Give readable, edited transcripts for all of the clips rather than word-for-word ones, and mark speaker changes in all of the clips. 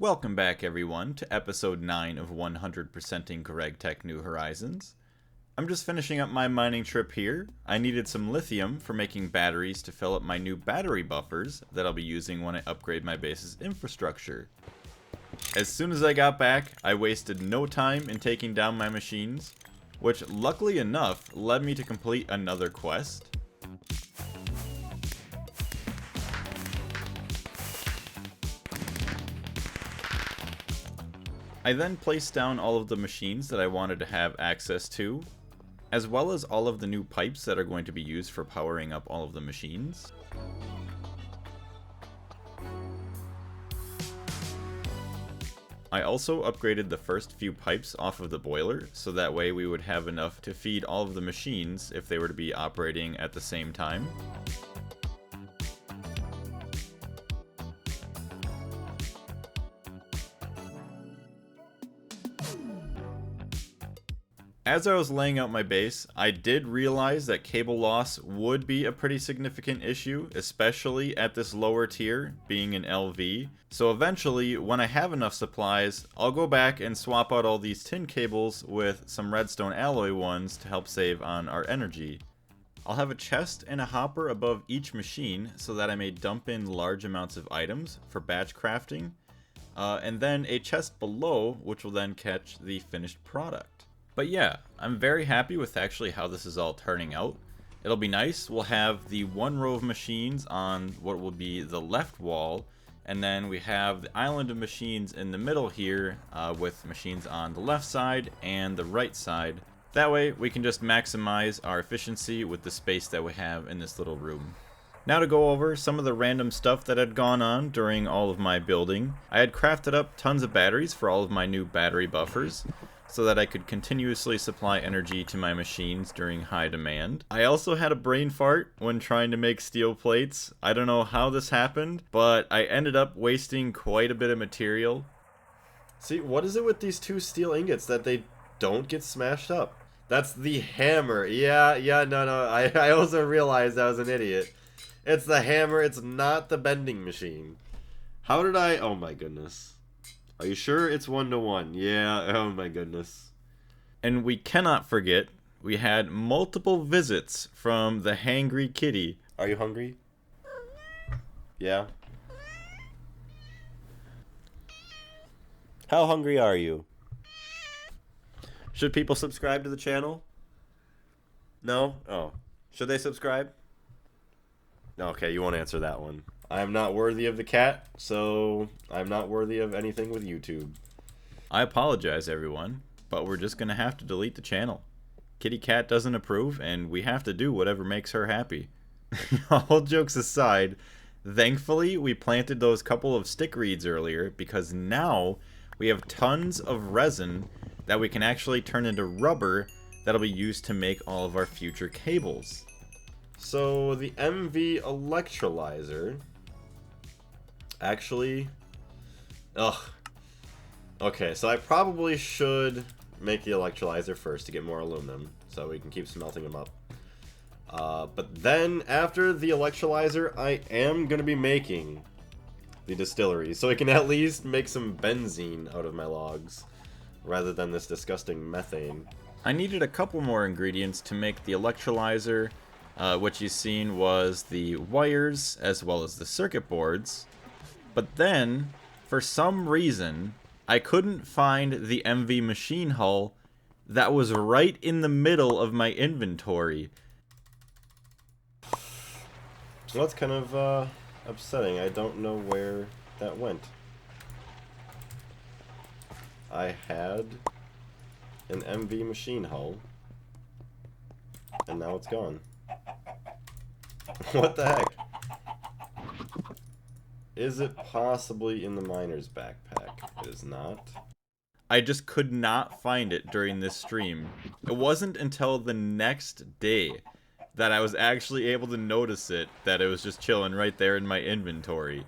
Speaker 1: Welcome back, everyone, to episode 9 of 100%ing Gregtech New Horizons. I'm just finishing up my mining trip here. I needed some lithium for making batteries to fill up my new battery buffers that I'll be using when I upgrade my base's infrastructure. As soon as I got back, I wasted no time in taking down my machines, which luckily enough led me to complete another quest. I then placed down all of the machines that I wanted to have access to, as well as all of the new pipes that are going to be used for powering up all of the machines. I also upgraded the first few pipes off of the boiler, so that way we would have enough to feed all of the machines if they were to be operating at the same time. As I was laying out my base, I did realize that cable loss would be a pretty significant issue, especially at this lower tier, being an LV. So eventually, when I have enough supplies, I'll go back and swap out all these tin cables with some redstone alloy ones to help save on our energy. I'll have a chest and a hopper above each machine so that I may dump in large amounts of items for batch crafting, and then a chest below which will then catch the finished product. But yeah, I'm very happy with actually how this is all turning out. It'll be nice. We'll have the one row of machines on what will be the left wall, and then we have the island of machines in the middle here with machines on the left side and the right side. That way we can just maximize our efficiency with the space that we have in this little room. Now to go over some of the random stuff that had gone on during all of my building. I had crafted up tons of batteries for all of my new battery buffers, so that I could continuously supply energy to my machines during high demand. I also had a brain fart when trying to make steel plates. I don't know how this happened, but I ended up wasting quite a bit of material.
Speaker 2: See, what is it with these two steel ingots that they don't get smashed up? That's the hammer. No. I also realized I was an idiot. It's the hammer, it's not the bending machine. How did I... Oh my goodness. Are you sure it's 1-to-1? Yeah, oh my goodness.
Speaker 1: And we cannot forget, we had multiple visits from the hangry kitty.
Speaker 2: Are you hungry? Yeah. How hungry are you? Should people subscribe to the channel? No? Oh. Should they subscribe? Okay, you won't answer that one. I'm not worthy of the cat, so I'm not worthy of anything with YouTube.
Speaker 1: I apologize, everyone, but we're just gonna have to delete the channel. Kitty Cat doesn't approve, and we have to do whatever makes her happy. All jokes aside, thankfully we planted those couple of stick reeds earlier, because now we have tons of resin that we can actually turn into rubber that'll be used to make all of our future cables.
Speaker 2: So the MV electrolyzer... Actually... Ugh. Okay, so I probably should make the electrolyzer first to get more aluminum, so we can keep smelting them up. But then, after the electrolyzer, I am going to be making the distillery, so I can at least make some benzene out of my logs, rather than this disgusting methane.
Speaker 1: I needed a couple more ingredients to make the electrolyzer. What you've seen was the wires, as well as the circuit boards. But then, for some reason, I couldn't find the MV machine hull that was right in the middle of my inventory.
Speaker 2: So that's kind of upsetting. I don't know where that went. I had an MV machine hull, and now it's gone. What the heck? Is it possibly in the miner's backpack? It is not.
Speaker 1: I just could not find it during this stream. It wasn't until the next day that I was actually able to notice it, that it was just chilling right there in my inventory.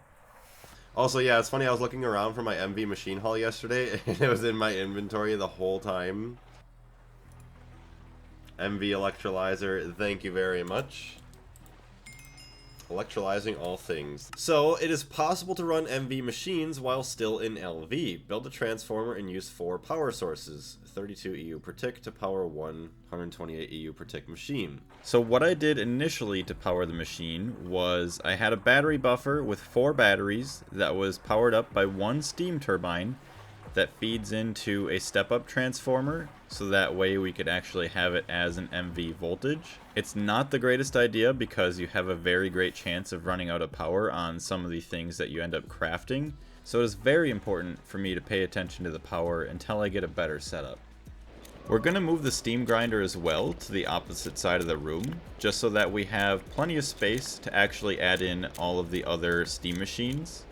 Speaker 2: Also, yeah, it's funny, I was looking around for my MV machine hull yesterday, and it was in my inventory the whole time. MV electrolyzer, thank you very much. electrolyzing all things. So, it is possible to run MV machines while still in LV. Build a transformer and use 4 power sources, 32 EU per tick to power 128 EU per tick machine.
Speaker 1: So what I did initially to power the machine was I had a battery buffer with 4 batteries that was powered up by 1 steam turbine that feeds into a step-up transformer, so that way we could actually have it as an MV voltage. It's not the greatest idea because you have a very great chance of running out of power on some of the things that you end up crafting, so it is very important for me to pay attention to the power until I get a better setup. We're going to move the steam grinder as well to the opposite side of the room, just so that we have plenty of space to actually add in all of the other steam machines.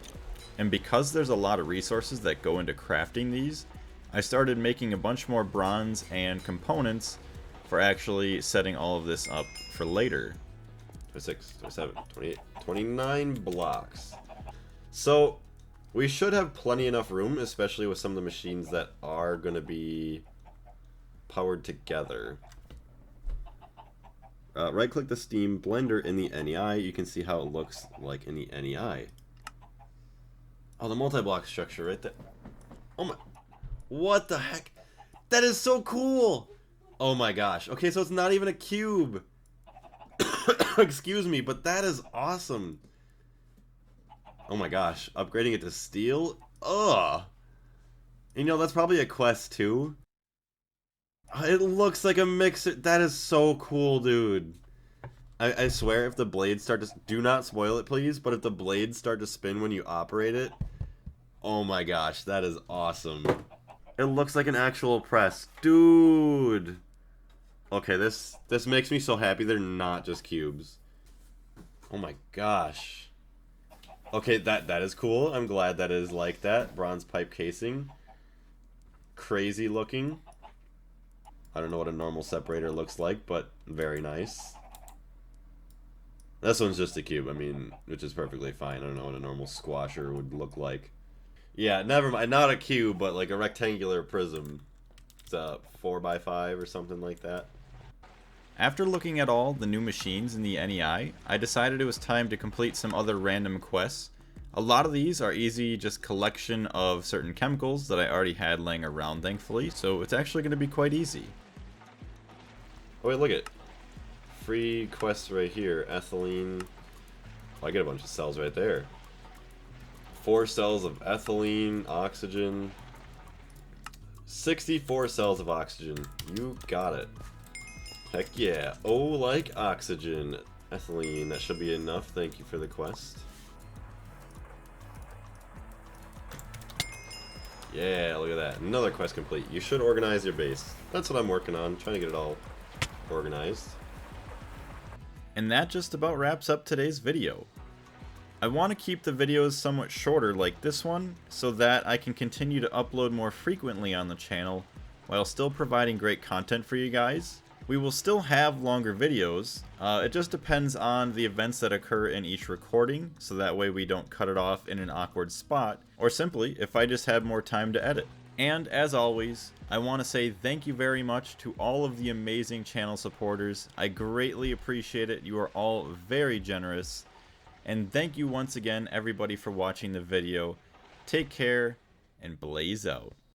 Speaker 1: And because there's a lot of resources that go into crafting these, I started making a bunch more bronze and components for actually setting all of this up for later.
Speaker 2: 26, 27, 28, 29 blocks. So, we should have plenty enough room, especially with some of the machines that are going to be powered together. Right-click the Steam Blender in the NEI. You can see how it looks like in the NEI. Oh, the multi-block structure right there. Oh my... What the heck? That is so cool! Oh my gosh. Okay, so it's not even a cube. Excuse me, but that is awesome. Oh my gosh. Upgrading it to steel? Ugh. You know, that's probably a quest too. It looks like a mixer. That is so cool, dude. I swear, if the blades start to... Do not spoil it, please. But if the blades start to spin when you operate it... Oh my gosh, that is awesome. It looks like an actual press. Dude! Okay, this makes me so happy they're not just cubes. Oh my gosh. Okay, that is cool. I'm glad that is like that. Bronze pipe casing. Crazy looking. I don't know what a normal separator looks like, but very nice. This one's just a cube, I mean, which is perfectly fine. I don't know what a normal squasher would look like. Yeah, never mind. Not a cube, but like a rectangular prism. It's a 4x5 or something like that.
Speaker 1: After looking at all the new machines in the NEI, I decided it was time to complete some other random quests. A lot of these are easy, just collection of certain chemicals that I already had laying around, thankfully, so it's actually going to be quite easy.
Speaker 2: Oh wait, look at it. Free quests right here. Ethylene. Oh, I get a bunch of cells right there. 4 cells of ethylene, oxygen. 64 cells of oxygen. You got it. Heck yeah. Oh, like oxygen. Ethylene. That should be enough. Thank you for the quest. Yeah, look at that. Another quest complete. You should organize your base. That's what I'm working on. Trying to get it all organized.
Speaker 1: And that just about wraps up today's video. I want to keep the videos somewhat shorter like this one, so that I can continue to upload more frequently on the channel, while still providing great content for you guys. We will still have longer videos, it just depends on the events that occur in each recording, so that way we don't cut it off in an awkward spot, or simply if I just have more time to edit. And as always, I want to say thank you very much to all of the amazing channel supporters. I greatly appreciate it. You are all very generous. And thank you once again, everybody, for watching the video. Take care, and blaze out.